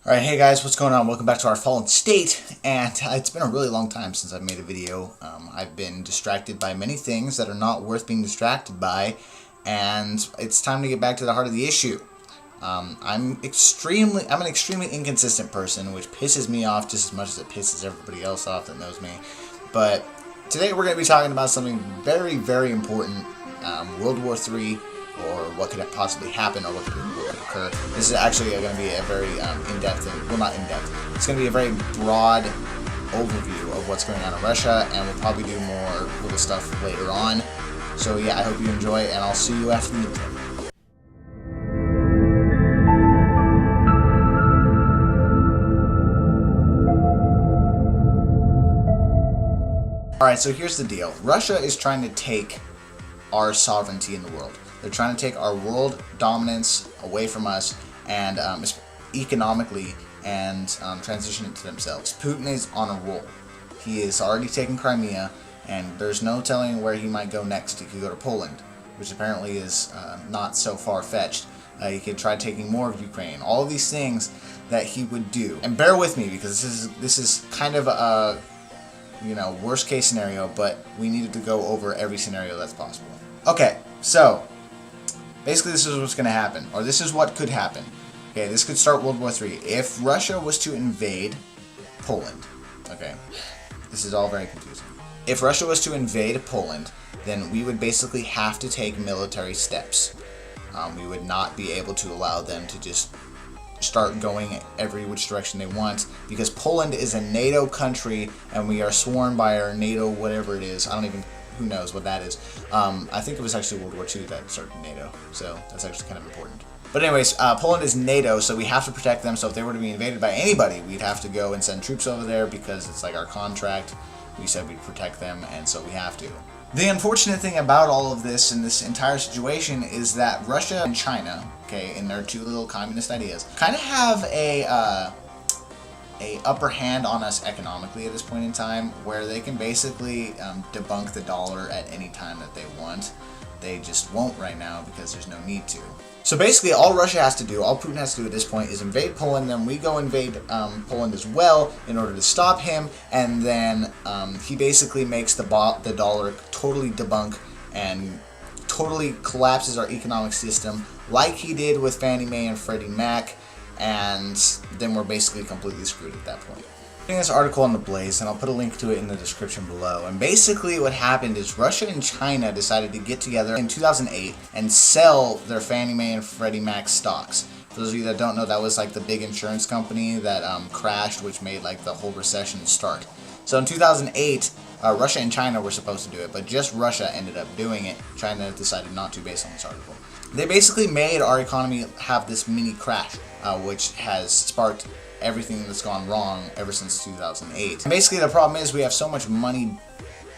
Alright, hey guys, what's going on? Welcome back to our fallen state, and it's been a really long time since I've made a video. I've been distracted by many things that are not worth being distracted by, and it's time to get back to the heart of the issue. I'm an extremely inconsistent person, which pisses me off just as much as it pisses everybody else off that knows me. But today we're going to be talking about something very, very important, World War III, or what could possibly happen, or what could occur. This is actually going to be a very in-depth, well, not in-depth, it's going to be a very broad overview of what's going on in Russia, and we'll probably do more little stuff later on. So yeah, I hope you enjoy, and I'll see you after the intro. Alright, so here's the deal. Russia is trying to take our sovereignty in the world. They're trying to take our world dominance away from us, and economically, and transition it to themselves. Putin is on a roll. He is already taken Crimea, and there's no telling where he might go next. He could go to Poland, which apparently is not so far-fetched. He could try taking more of Ukraine. All of these things that he would do. And bear with me, because this is kind of a worst case scenario, but we needed to go over every scenario that's possible. Okay, so basically this is what's going to happen, or this is what could happen. Okay, this could start World War III. If Russia was to invade Poland, okay, this is all very confusing. If Russia was to invade Poland, then we would basically have to take military steps. We would not be able to allow them to just start going every which direction they want, because Poland is a NATO country, and we are sworn by our NATO whatever it is. Who knows what that is. I think it was actually World War II that started NATO, so that's actually kind of important. But anyways, Poland is NATO, so we have to protect them. So if they were to be invaded by anybody, we'd have to go and send troops over there, because it's like our contract. We said we'd protect them, and so we have to. The unfortunate thing about all of this and this entire situation is that Russia and China, okay, in their two little communist ideas, kind of have a upper hand on us economically at this point in time, where they can basically debunk the dollar at any time that they want. They just won't right now because there's no need to. So basically all Russia has to do, all Putin has to do at this point is invade Poland, then we go invade Poland as well in order to stop him, and then he basically makes the dollar totally debunk and totally collapses our economic system like he did with Fannie Mae and Freddie Mac, and then we're basically completely screwed at that point. I'm putting this article on the Blaze, and I'll put a link to it in the description below. And basically what happened is Russia and China decided to get together in 2008 and sell their Fannie Mae and Freddie Mac stocks. For those of you that don't know, that was like the big insurance company that crashed, which made like the whole recession start. So in 2008, Russia and China were supposed to do it, but just Russia ended up doing it. China decided not to, based on this article. They basically made our economy have this mini crash, which has sparked everything that's gone wrong ever since 2008. And basically the problem is we have so much money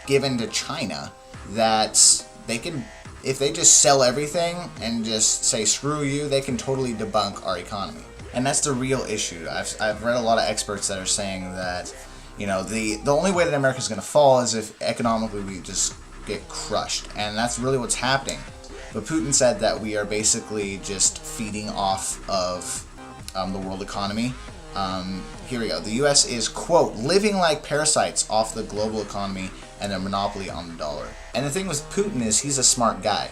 given to China that they can, if they just sell everything and just say screw you, they can totally debunk our economy. And that's the real issue. I've read a lot of experts that are saying that, the only way that America's going to fall is if economically we just get crushed. And that's really what's happening. But Putin said that we are basically just feeding off of the world economy. Here we go. The U.S. is, quote, living like parasites off the global economy and their monopoly on the dollar. And the thing with Putin is he's a smart guy.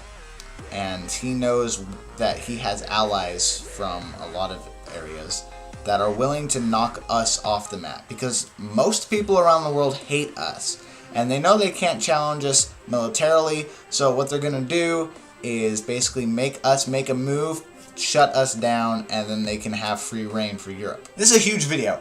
And he knows that he has allies from a lot of areas that are willing to knock us off the map. Because most people around the world hate us. And they know they can't challenge us militarily. So what they're going to do is basically make us make a move, shut us down, and then they can have free reign for Europe. This is a huge video.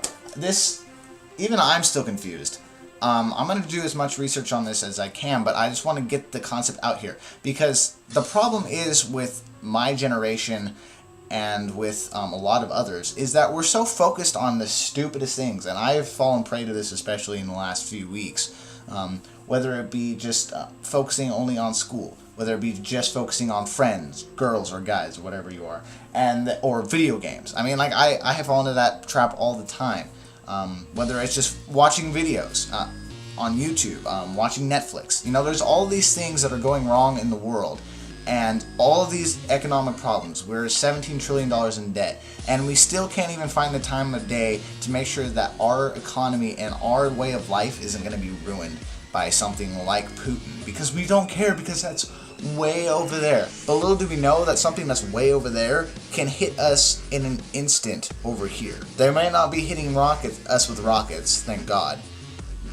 Even I'm still confused. I'm going to do as much research on this as I can, but I just want to get the concept out here. Because the problem is with my generation and with a lot of others is that we're so focused on the stupidest things. And I've fallen prey to this, especially in the last few weeks. Whether it be just focusing only on school, whether it be just focusing on friends, girls or guys, or whatever you are, or video games. I mean, like I have fallen into that trap all the time. Whether it's just watching videos on YouTube, watching Netflix. There's all these things that are going wrong in the world, and all of these economic problems. We're $17 trillion in debt, and we still can't even find the time of day to make sure that our economy and our way of life isn't going to be ruined by something like Putin, because we don't care, because that's way over there. But little do we know that something that's way over there can hit us in an instant over here. They may not be hitting us with rockets, thank God,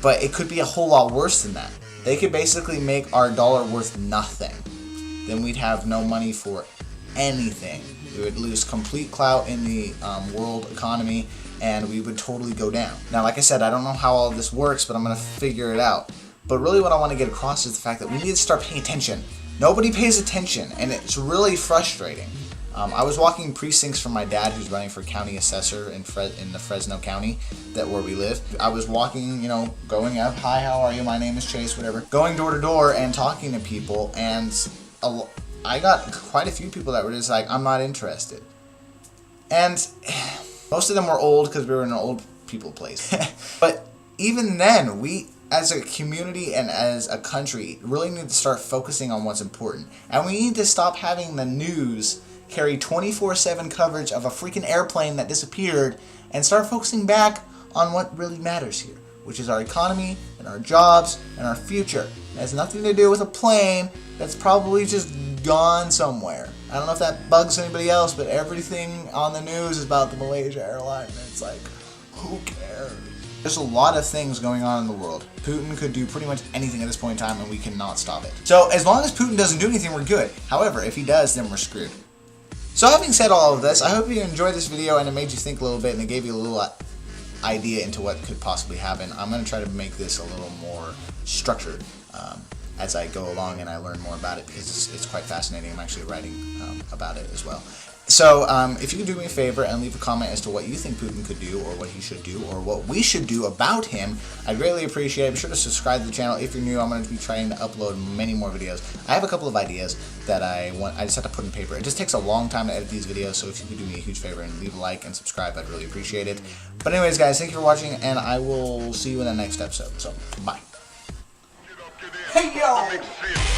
but it could be a whole lot worse than that. They could basically make our dollar worth nothing. Then we'd have no money for anything. We would lose complete clout in the world economy, and we would totally go down. Now, like I said, I don't know how all of this works, but I'm going to figure it out. But really what I want to get across is the fact that we need to start paying attention. Nobody pays attention, and it's really frustrating. I was walking precincts for my dad, who's running for county assessor in the Fresno County, where we live. I was walking, going up, hi, how are you, my name is Chase, whatever. Going door to door and talking to people, and I got quite a few people that were just like, I'm not interested. And most of them were old because we were in an old people place. But even then, we as a community and as a country really need to start focusing on what's important. And we need to stop having the news carry 24/7 coverage of a freaking airplane that disappeared and start focusing back on what really matters here, which is our economy and our jobs and our future. It has nothing to do with a plane that's probably just gone somewhere. I don't know if that bugs anybody else, but everything on the news is about the Malaysia airline, and it's like, who cares? There's a lot of things going on in the world. Putin could do pretty much anything at this point in time, and we cannot stop it. So as long as Putin doesn't do anything, we're good. However, if he does, then we're screwed. So having said all of this, I hope you enjoyed this video and it made you think a little bit and it gave you a little idea into what could possibly happen. I'm going to try to make this a little more structured as I go along and I learn more about it, because it's quite fascinating. I'm actually writing about it as well. So if you could do me a favor and leave a comment as to what you think Putin could do, or what he should do, or what we should do about him, I'd greatly appreciate it. Be sure to subscribe to the channel. If you're new, I'm going to be trying to upload many more videos. I have a couple of ideas that I just have to put in paper. It just takes a long time to edit these videos, so if you could do me a huge favor and leave a like and subscribe, I'd really appreciate it. But anyways, guys, thank you for watching, and I will see you in the next episode. So, bye. Hey, yo!